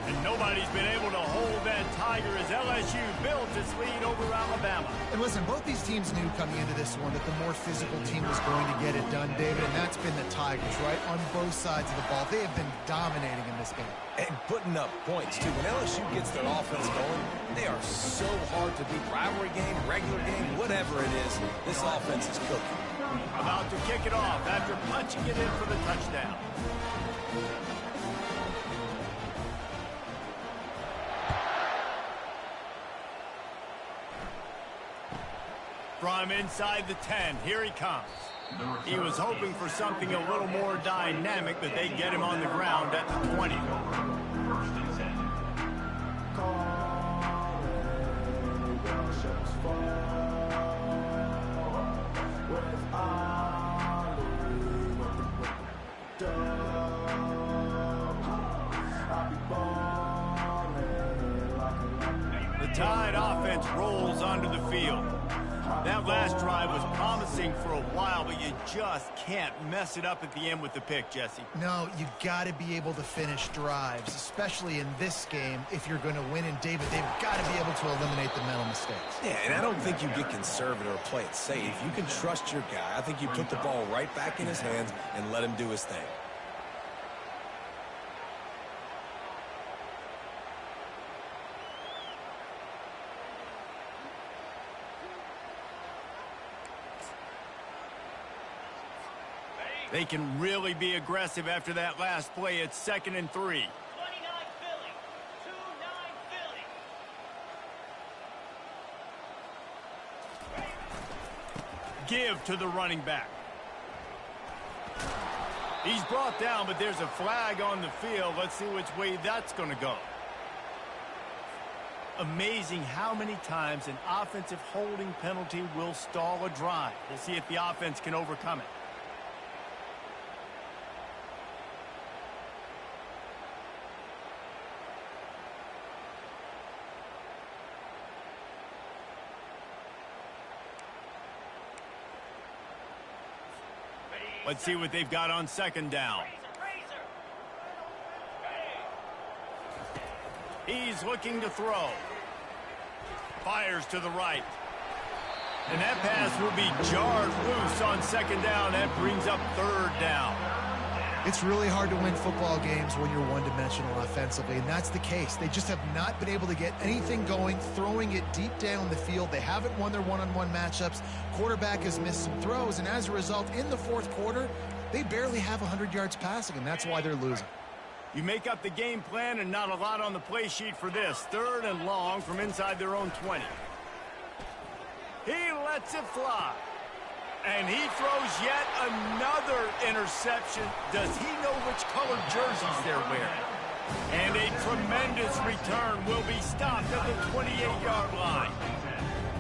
And nobody's been able to hold that Tiger as LSU built its lead over Alabama. And listen, both these teams knew coming into this one that the more physical team was going to get it done, David, and that's been the Tigers, right? On both sides of the ball. They have been dominating in this game. And putting up points, too. When LSU gets their offense going, they are so hard to beat. Rivalry game, regular game, whatever it is, this offense is cooking. About to kick it off after punching it in for the touchdown. From inside the 10, here he comes. He was hoping for something a little more dynamic, but they get him on the ground at the 20. First and 10. The Tide offense rolls onto the field. That last drive was promising for a while, but you just can't mess it up at the end with the pick, Jesse. No, you got to be able to finish drives, especially in this game if you're going to win. And, David, they've got to be able to eliminate the mental mistakes. Yeah, and I don't think you get conservative or play it safe. You can trust your guy. I think you put the ball right back in his hands and let him do his thing. They can really be aggressive after that last play. It's 2nd and 3. 29 Philly. 2-9 Philly. Give to the running back. He's brought down, but there's a flag on the field. Let's see which way that's going to go. Amazing how many times an offensive holding penalty will stall a drive. We'll see if the offense can overcome it. Let's see what they've got on 2nd down. He's looking to throw. Fires to the right. And that pass will be jarred loose on 2nd down. That brings up 3rd down. It's really hard to win football games when you're one-dimensional offensively, and that's the case. They just have not been able to get anything going, throwing it deep down the field. They haven't won their one-on-one matchups. Quarterback has missed some throws, and as a result, in the 4th quarter, they barely have 100 yards passing, and that's why they're losing. You make up the game plan and not a lot on the play sheet for this. 3rd and long from inside their own 20. He lets it fly. And he throws yet another interception. Does he know which colored jerseys they're wearing? And a tremendous return will be stopped at the 28-yard line.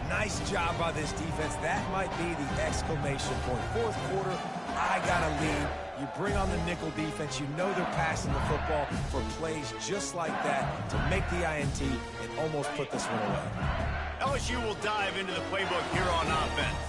Nice job by this defense. That might be the exclamation point. Fourth quarter, I got a lead. You bring on the nickel defense. You know they're passing the football for plays just like that to make the INT and almost put this one away. LSU will dive into the playbook here on offense.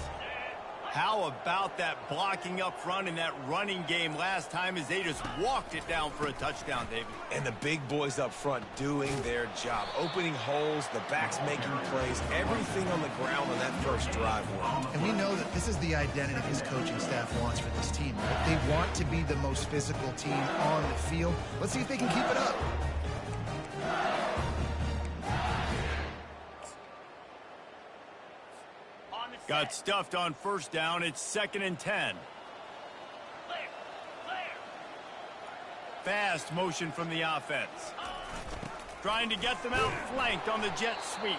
How about that blocking up front in that running game last time as they just walked it down for a touchdown, David? And the big boys up front doing their job. Opening holes, the backs making plays, everything on the ground on that first drive worked. And we know that this is the identity his coaching staff wants for this team, right? They want to be the most physical team on the field. Let's see if they can keep it up. Got stuffed on first down. It's 2nd and 10. Fast motion from the offense. Trying to get them outflanked on the jet sweep.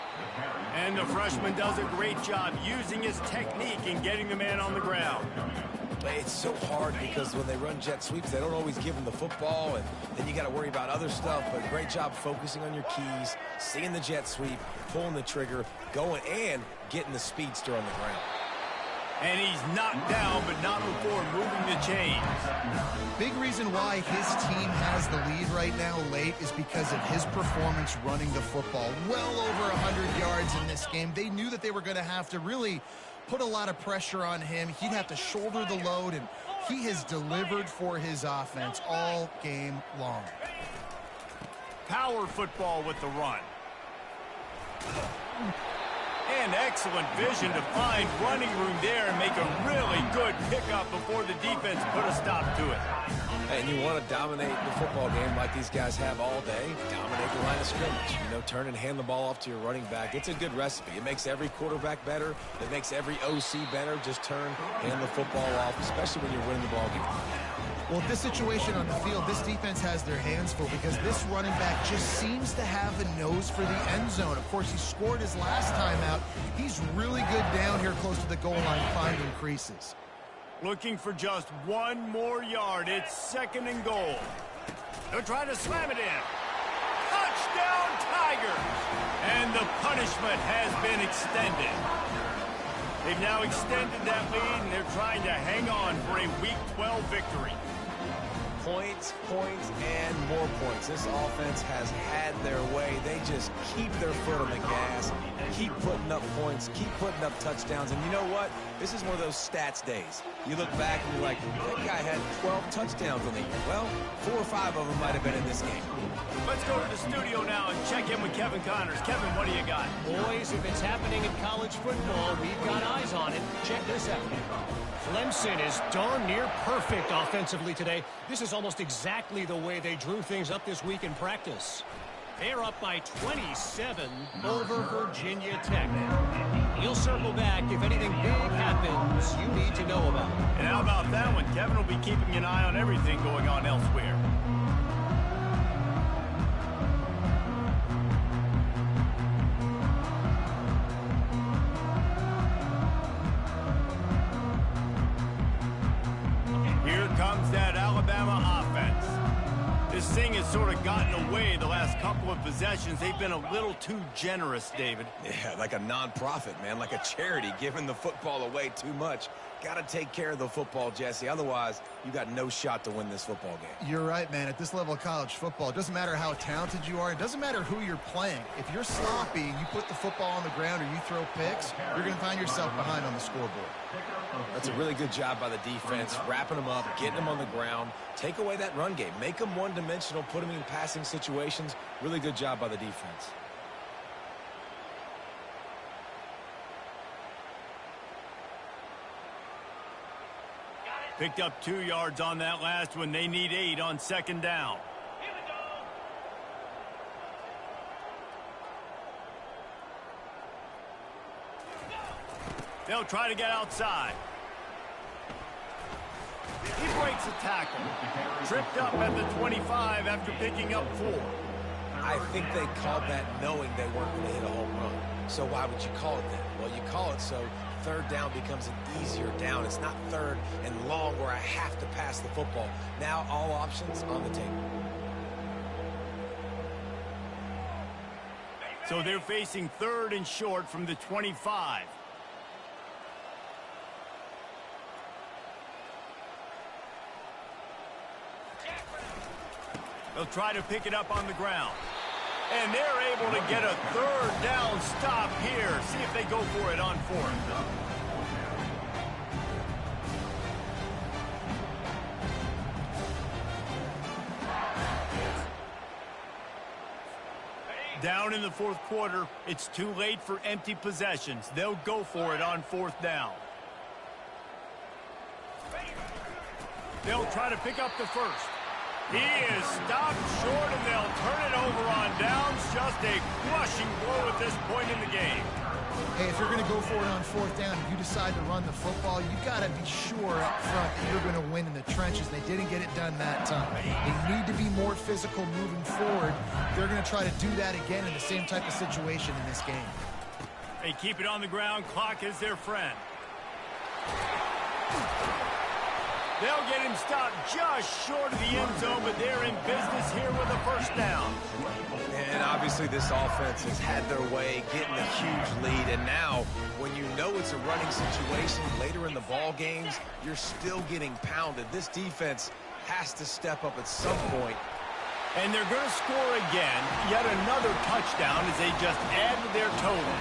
And the freshman does a great job using his technique and getting the man on the ground. It's so hard because when they run jet sweeps, they don't always give them the football, and then you got to worry about other stuff. But great job focusing on your keys, seeing the jet sweep, pulling the trigger, going, and getting the speedster on the ground. And he's knocked down, but not before moving the chains. Big reason why his team has the lead right now late is because of his performance running the football. Well over 100 yards in this game. They knew that they were going to have to really put a lot of pressure on him. He'd have to shoulder the load, and he has delivered for his offense all game long. Power football with the run. And excellent vision to find running room there and make a really good pickup before the defense put a stop to it. And you want to dominate the football game like these guys have all day. Dominate the line of scrimmage. You know, turn and hand the ball off to your running back. It's a good recipe. It makes every quarterback better. It makes every OC better. Just turn, hand the football off, especially when you're winning the ball game. Well, at this situation on the field, this defense has their hands full because this running back just seems to have a nose for the end zone. Of course, he scored his last time out. He's really good down here close to the goal line, finding creases. Looking for just one more yard. It's 2nd and goal. They'll try to slam it in. Touchdown, Tigers! And the punishment has been extended. They've now extended that lead, and they're trying to hang on for a Week 12 victory. Points, points, and more points. This offense has had their way. They just keep their foot on the gas, keep putting up points, keep putting up touchdowns. And you know what? This is one of those stats days. You look back and you're like, that guy had 12 touchdowns on the year. Well, 4 or 5 of them might have been in this game. Let's go to the studio now and check in with Kevin Connors. Kevin, what do you got? Boys, if it's happening in college football, we've got eyes on it. Check this out. Clemson is darn near perfect offensively today. This is almost exactly the way they drew things up this week in practice. They're up by 27 over Virginia Tech. He'll circle back if anything big happens you need to know about. And how about that one? Kevin will be keeping an eye on everything going on elsewhere. That Alabama offense. This thing has sort of gotten away the last couple of possessions. They've been a little too generous, David. Yeah, like a non-profit, man, like a charity giving the football away too much. Got to take care of the football, Jesse. Otherwise, you got no shot to win this football game. You're right, man. At this level of college football, it doesn't matter how talented you are. It doesn't matter who you're playing. If you're sloppy and you put the football on the ground or you throw picks, you're going to find yourself behind on the scoreboard. That's a really good job by the defense, wrapping them up, getting them on the ground. Take away that run game. Make them one-dimensional, put them in passing situations. Really good job by the defense. Picked up 2 yards on that last one. They need 8 on 2nd down. Here we go. They'll try to get outside. He breaks a tackle. Tripped up at the 25 after picking up 4. I think they called that knowing they weren't going to hit a home run. So why would you call it that? Well, you call it so third down becomes an easier down. It's not third and long where I have to pass the football. Now all options on the table. So they're facing third and short from the 25. They'll try to pick it up on the ground. And they're able to get a third down stop here. See if they go for it on fourth. Down in the fourth quarter, it's too late for empty possessions. They'll go for it on fourth down. They'll try to pick up the first. He is stopped short, and they'll turn it over on downs. Just a crushing blow at this point in the game. Hey, if you're going to go for it on fourth down, if you decide to run the football, you got to be sure up front that you're going to win in the trenches. They didn't get it done that time. They need to be more physical moving forward. They're going to try to do that again in the same type of situation in this game. They keep it on the ground. Clock is their friend. They'll get him stopped just short of the end zone, but they're in business here with a first down. And obviously this offense has had their way, getting a huge lead. And now, when you know it's a running situation later in the ball games, you're still getting pounded. This defense has to step up at some point. And they're going to score again. Yet another touchdown as they just add to their total.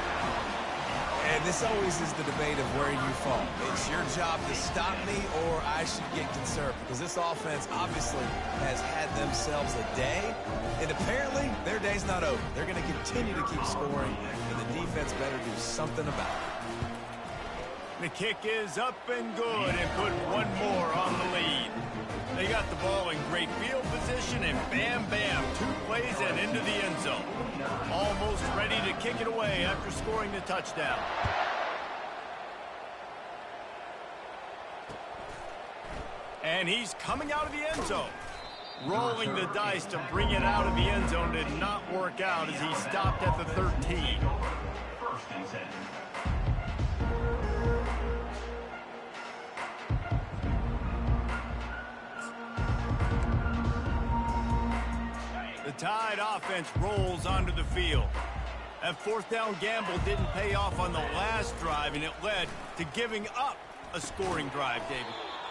And this always is the debate of where you fall. It's your job to stop me, or I should get concerned, because this offense obviously has had themselves a day, and apparently their day's not over. They're going to continue to keep scoring, and the defense better do something about it. The kick is up and good, and put one more on the lead. They got the ball in great field position, and bam, bam, 2 plays and into the end zone. Almost ready to kick it away after scoring the touchdown. And he's coming out of the end zone. Rolling the dice to bring it out of the end zone did not work out as he stopped at the 13. First and 10. The Tide offense rolls onto the field. That fourth down gamble didn't pay off on the last drive, and it led to giving up a scoring drive, David.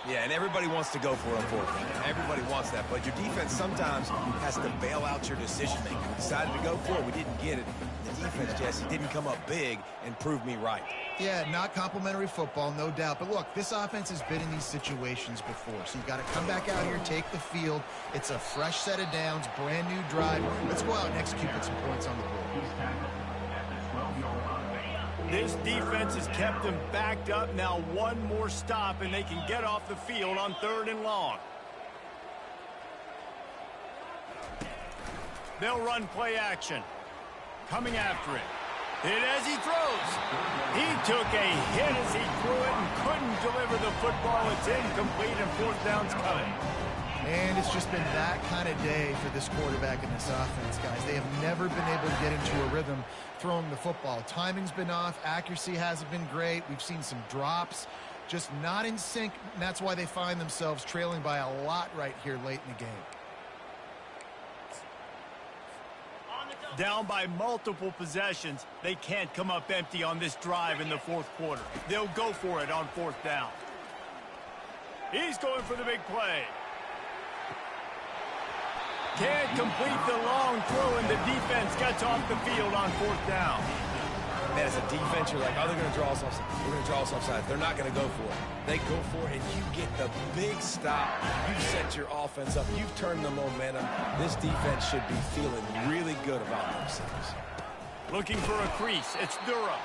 Yeah, and everybody wants to go for it on fourth down. Everybody wants that, but your defense sometimes has to bail out your decision-making. We decided to go for it. We didn't get it. The defense, Jesse, didn't come up big and prove me right. Yeah, not complimentary football, no doubt. But look, this offense has been in these situations before. So you got to come back out here, take the field. It's a fresh set of downs, brand new drive. Let's go out and execute with some points on the board. He's tackled at the 12-yard line. This defense has kept them backed up. Now one more stop, and they can get off the field on 3rd and long. They'll run play action. Coming after it. Hit as he throws. He took a hit as he threw it and couldn't deliver the football. It's incomplete, and 4th down's coming. And it's just been that kind of day for this quarterback and this offense, guys. They have never been able to get into a rhythm throwing the football. Timing's been off. Accuracy hasn't been great. We've seen some drops. Just not in sync, and that's why they find themselves trailing by a lot right here late in the game. Down by multiple possessions, they can't come up empty on this drive in the 4th quarter. They'll go for it on 4th down. He's going for the big play. Can't complete the long throw, and the defense gets off the field on 4th down. Man, as a defense, you're like, oh, they're going to draw us offside. We're going to draw us offside. They're not going to go for it. They go for it, and you get the big stop. You've set your offense up. You've turned the momentum. This defense should be feeling really good about themselves. Looking for a crease. It's Durham.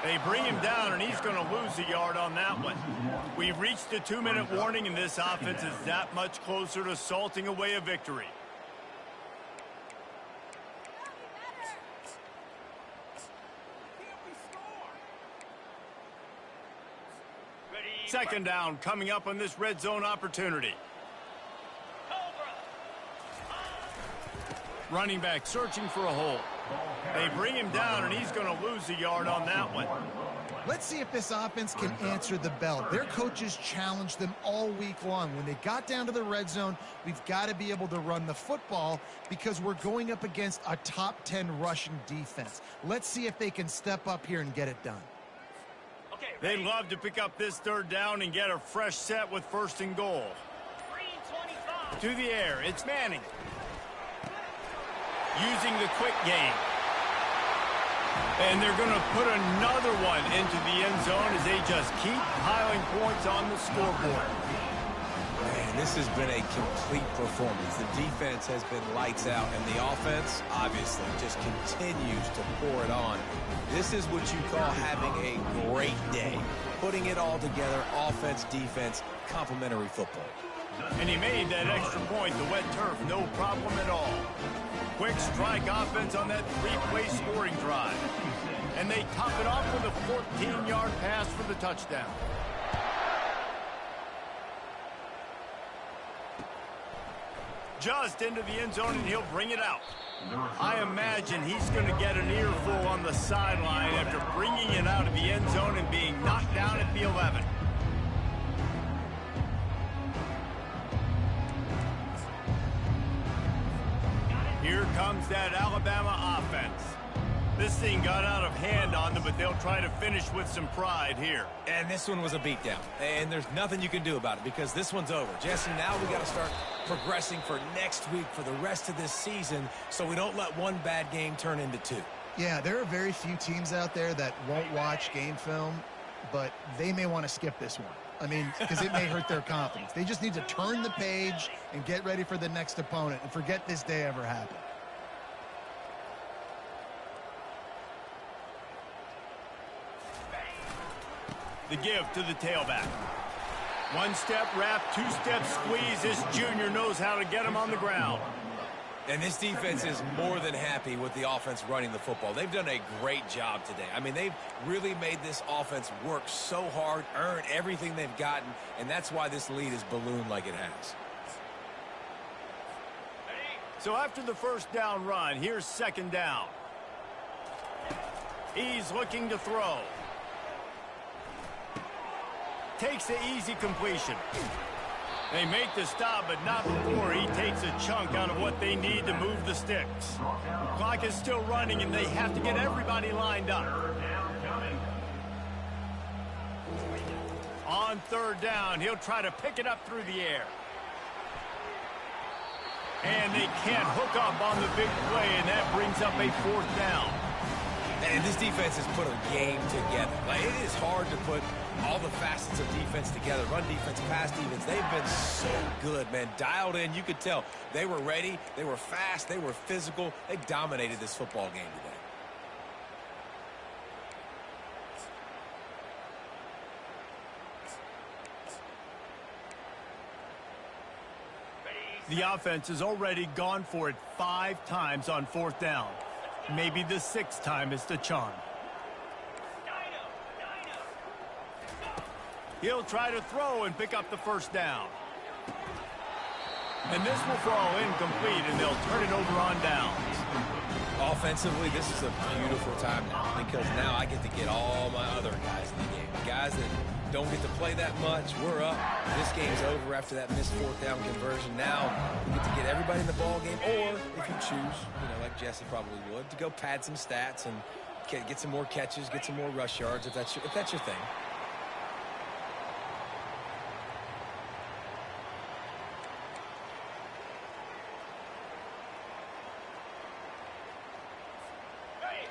They bring him down, and he's going to lose a yard on that one. We've reached the 2-minute warning, and this offense is that much closer to salting away a victory. Second down coming up on this red zone opportunity. Running back searching for a hole. They bring him down, and he's going to lose a yard on that one. Let's see if this offense can answer the bell. Their coaches challenged them all week long. When they got down to the red zone, we've got to be able to run the football because we're going up against a top 10 rushing defense. Let's see if they can step up here and get it done. They'd love to pick up this third down and get a fresh set with 1st and goal. 325. To the air, it's Manning. Using the quick game. And they're going to put another one into the end zone as they just keep piling points on the scoreboard. Man, this has been a complete performance. The defense has been lights out, and the offense, obviously, just continues to pour it on. This is what you call having a great day. Putting it all together, offense, defense, complementary football. And he made that extra point, the wet turf, no problem at all. Quick strike offense on that 3-play scoring drive. And they top it off with a 14-yard pass for the touchdown. Just into the end zone, and he'll bring it out. I imagine he's going to get an earful on the sideline after bringing it out of the end zone and being knocked down at the 11. Here comes that Alabama offense. This thing got out of hand on them, but they'll try to finish with some pride here. And this one was a beatdown. And there's nothing you can do about it because this one's over. Jesse, now we got to start progressing for next week for the rest of this season so we don't let one bad game turn into 2. Yeah, there are very few teams out there that won't watch game film, but they may want to skip this one. I mean, because it may hurt their confidence. They just need to turn the page and get ready for the next opponent and forget this day ever happened. The give to the tailback. 1-step wrap, 2-step squeeze. This junior knows how to get him on the ground. And this defense is more than happy with the offense running the football. They've done a great job today. I mean, they've really made this offense work so hard, earn everything they've gotten, and that's why this lead is ballooned like it has. So after the first down run, here's 2nd down. He's looking to throw. Takes the easy completion. They make the stop, but not before he takes a chunk out of what they need to move the sticks. Clock is still running, and they have to get everybody lined up. On 3rd down, he'll try to pick it up through the air. And they can't hook up on the big play, and that brings up a 4th down. And this defense has put a game together. Like, it is hard to put all the facets of defense together. Run defense, pass defense. They've been so good, man. Dialed in. You could tell they were ready. They were fast. They were physical. They dominated this football game today. The offense has already gone for it 5 times on 4th down. Maybe the 6th time is the charm. He'll try to throw and pick up the 1st down. And this will fall incomplete, and they'll turn it over on downs. Offensively, this is a beautiful time now because now I get to get all my other guys in the game. Guys that don't get to play that much, we're up. This game's over after that missed 4th down conversion. Now we get to get everybody in the ball game, or if you choose, like Jesse probably would, to go pad some stats and get some more catches, get some more rush yards if that's your thing.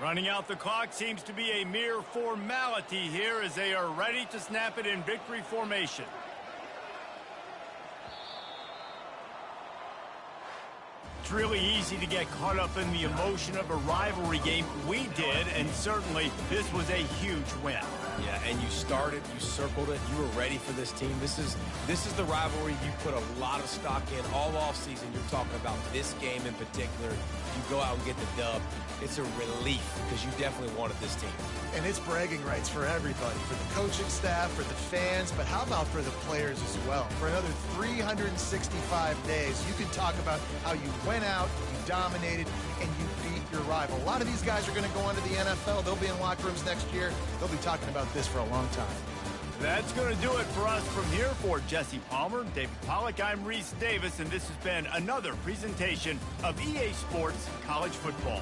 Running out the clock seems to be a mere formality here as they are ready to snap it in victory formation. It's really easy to get caught up in the emotion of a rivalry game. We did, and certainly this was a huge win. Yeah, and you started, you circled it, you were ready for this team. This is the rivalry you put a lot of stock in all offseason. You're talking about this game in particular. You go out and get the dub. It's a relief because you definitely wanted this team. And it's bragging rights for everybody, for the coaching staff, for the fans, but how about for the players as well? For another 365 days, you can talk about how you went out, you dominated, and you beat your rival. A lot of these guys are going to go on to the NFL. They'll be in locker rooms next year. They'll be talking about about this for a long time. That's going to do it for us from here. For Jesse Palmer, David Pollack, I'm Reese Davis, and this has been another presentation of EA Sports College Football.